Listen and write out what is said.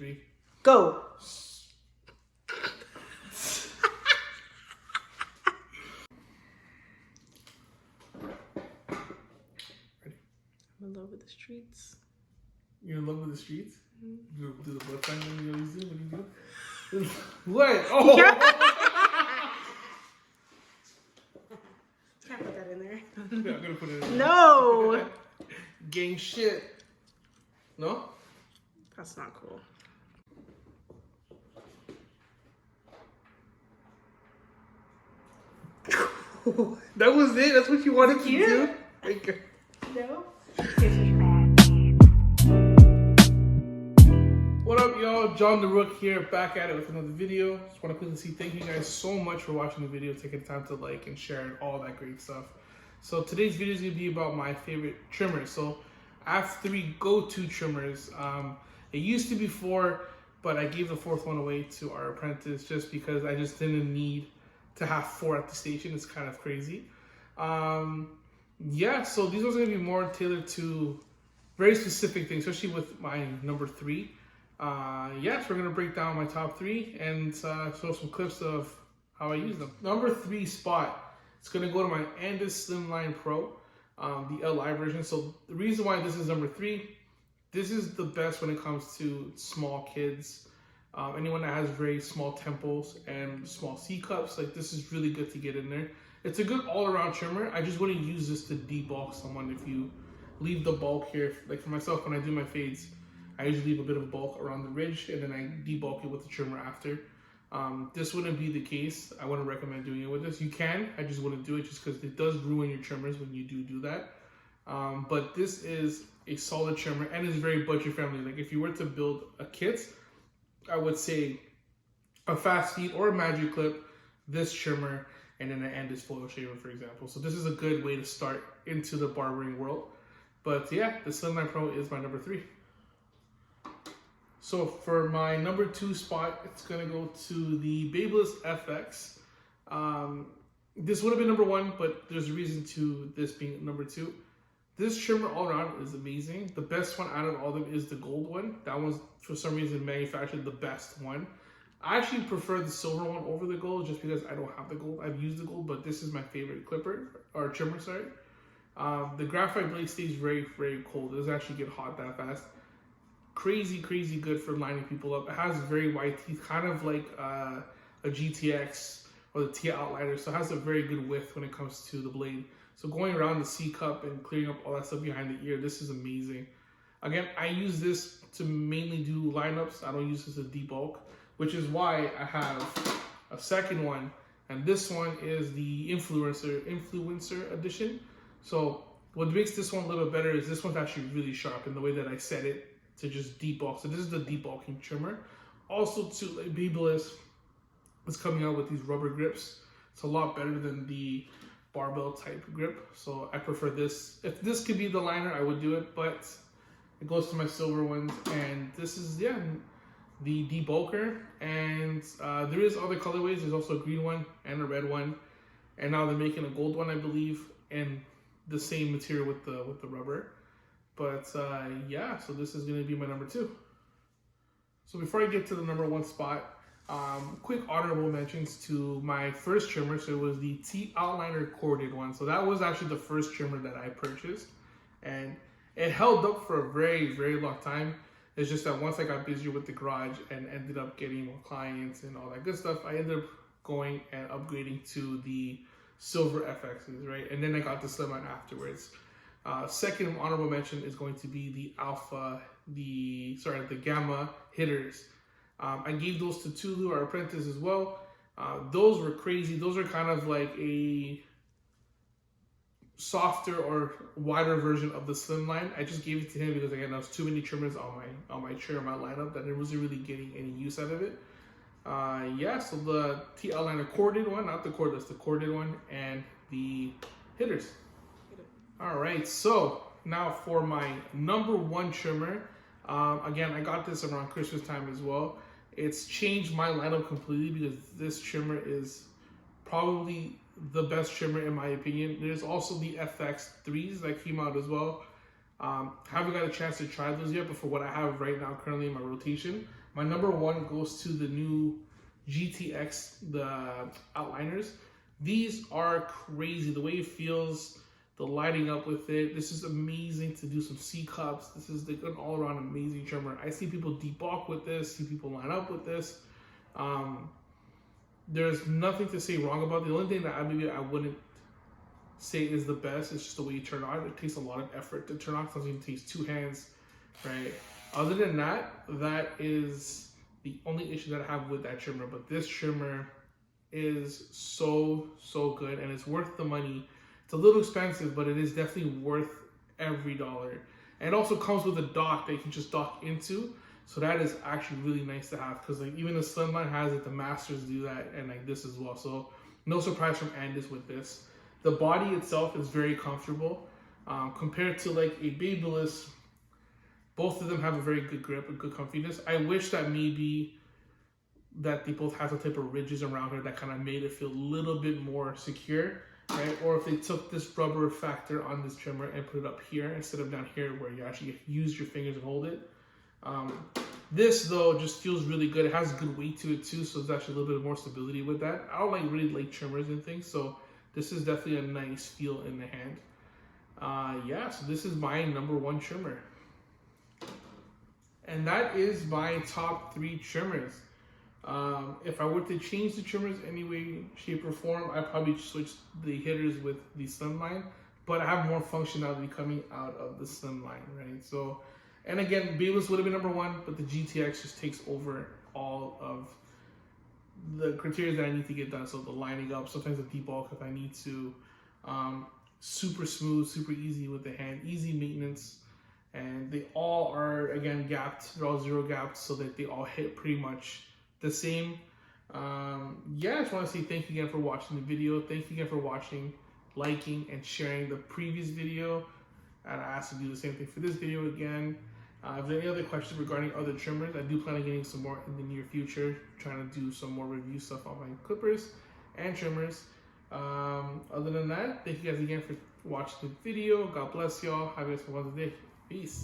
3. Go. I'm in love with the streets. You're in love with the streets? Mm-hmm. Do the blood sign when you always do? What do you do? What? Oh! Can't put that in there. Yeah, I'm gonna put it in there. No! Gang shit. No? That's not cool. That was it? That's what you wanted to Cute. do? Okay. No? What up, y'all? John the Rook here, back at it with another video. Just want to quickly say thank you guys so much for watching the video, taking the time to like and share and all that great stuff. So today's video is going to be about my favorite trimmers. So I have 3 go-to trimmers. It used to be 4, but I gave the 4th one away to our apprentice just because I just didn't need to have 4 at the station. It's kind of crazy. Yeah, so these ones are going to be more tailored to very specific things, especially with my number 3. Yes, we're going to break down my top 3 and show some clips of how I use them. Number 3 spot, it's going to go to my Andis Slimline Pro, the LI version. So the reason why this is number 3, this is the best when it comes to small kids. Anyone that has very small temples and small C cups, like this is really good to get in there. It's a good all-around trimmer. I just wouldn't use this to debulk someone if you leave the bulk here. Like for myself, when I do my fades, I usually leave a bit of bulk around the ridge and then I debulk it with the trimmer after. This wouldn't be the case. I wouldn't recommend doing it with this. You can, I just wouldn't do it just because it does ruin your trimmers when you do that. But this is a solid trimmer and is very budget friendly. Like if you were to build a kit, I would say a Fast Feet or a Magic Clip, this trimmer, and then an Andis foil shaver, for example. So this is a good way to start into the barbering world. But yeah, the Slimline Pro is my number 3. So for my number 2 spot, it's gonna go to the Babyliss FX. This would have been number 1, but there's a reason to this being number 2. This trimmer all around is amazing. The best one out of all of them is the gold one. That one's for some reason manufactured the best one. I actually prefer the silver one over the gold just because I don't have the gold. I've used the gold, but this is my favorite clipper or trimmer, sorry. The graphite blade stays very, very cold. It doesn't actually get hot that fast. Crazy, crazy good for lining people up. It has very wide teeth, kind of like a GTX or the Tia Outliner. So it has a very good width when it comes to the blade. So going around the C cup and clearing up all that stuff behind the ear, this is amazing. Again, I use this to mainly do lineups. I don't use this as debulk, which is why I have a second one. And this one is the influencer edition. So what makes this one a little bit better is this one's actually really sharp in the way that I set it to just debulk. So this is the debulking trimmer. Also, too, like Babyliss is coming out with these rubber grips. It's a lot better than the barbell type grip. So I prefer this. If this could be the liner, I would do it, but it goes to my silver ones. And this is, yeah, the debulker. And there is other colorways. There's also a green one and a red one. And now they're making a gold one, I believe, and the same material with the rubber. But yeah, so this is going to be my number 2. So before I get to the number 1 spot, quick honorable mentions to my first trimmer. So it was the Tia Outliner corded one. So that was actually the first trimmer that I purchased, and it held up for a very, very long time. It's just that once I got busier with the garage and ended up getting more clients and all that good stuff, I ended up going and upgrading to the silver FXs, right? And then I got the Slimline afterwards. Second honorable mention is going to be the Gamma hitters. I gave those to Tulu, our apprentice, as well. Those were crazy. Those are kind of like a softer or wider version of the Slimline. I just gave it to him because again, there was too many trimmers on my chair, my lineup, that I wasn't really getting any use out of it. Yeah, so the Tia Outliner corded one, not the cordless, the corded one, and the hitters. All right, so now for my number 1 trimmer. Again, I got this around Christmas time as well. It's changed my lineup completely because this trimmer is probably the best trimmer in my opinion. There's also the FX3s that came out as well. Haven't got a chance to try those yet, but for what I have right now currently in my rotation, my number one goes to the new GTX, the Outliners. These are crazy. The way it feels, the lighting up with it. This is amazing to do some C cups. This is like an all-around amazing trimmer. I see people debulk with this, see people line up with this. There's nothing to say wrong about it. The only thing that I wouldn't say is the best is just the way you turn on. It takes a lot of effort to turn on. It sometimes it takes 2 hands, right? Other than that, that is the only issue that I have with that trimmer. But this trimmer is so good, and it's worth the money. It's a little expensive, but it is definitely worth every dollar. And it also comes with a dock that you can just dock into. So that is actually really nice to have, because like even the Slimline has it, the Masters do that, and like this as well. So no surprise from Andis with this. The body itself is very comfortable. Compared to like a Babyliss, both of them have a very good grip and good comfiness. I wish that maybe that they both have some type of ridges around here that kind of made it feel a little bit more secure, right? Or if they took this rubber factor on this trimmer and put it up here instead of down here where you actually use your fingers and hold it. This though just feels really good. It has good weight to it too, so there's actually a little bit more stability with that. I don't really like trimmers and things, so this is definitely a nice feel in the hand. Yeah, so this is my number one trimmer. And that is my top 3 trimmers. If I were to change the trimmers any way, shape, or form, I'd probably switch the hitters with the Slimline, but I have more functionality coming out of the Slimline, right? So, and again, Babyliss would have been number 1, but the GTX just takes over all of the criteria that I need to get done. So the lining up, sometimes the debulk if I need to, super smooth, super easy with the hand, easy maintenance, and they all are, again, gapped. They're all 0 gapped, so that they all hit pretty much the same. Yeah, I just want to say thank you again for watching the video. Thank you again for watching, liking, and sharing the previous video. And I ask to do the same thing for this video again. If there's any other questions regarding other trimmers, I do plan on getting some more in the near future, trying to do some more review stuff on my clippers and trimmers. Other than that, thank you guys again for watching the video. God bless y'all. Have a wonderful day. Peace.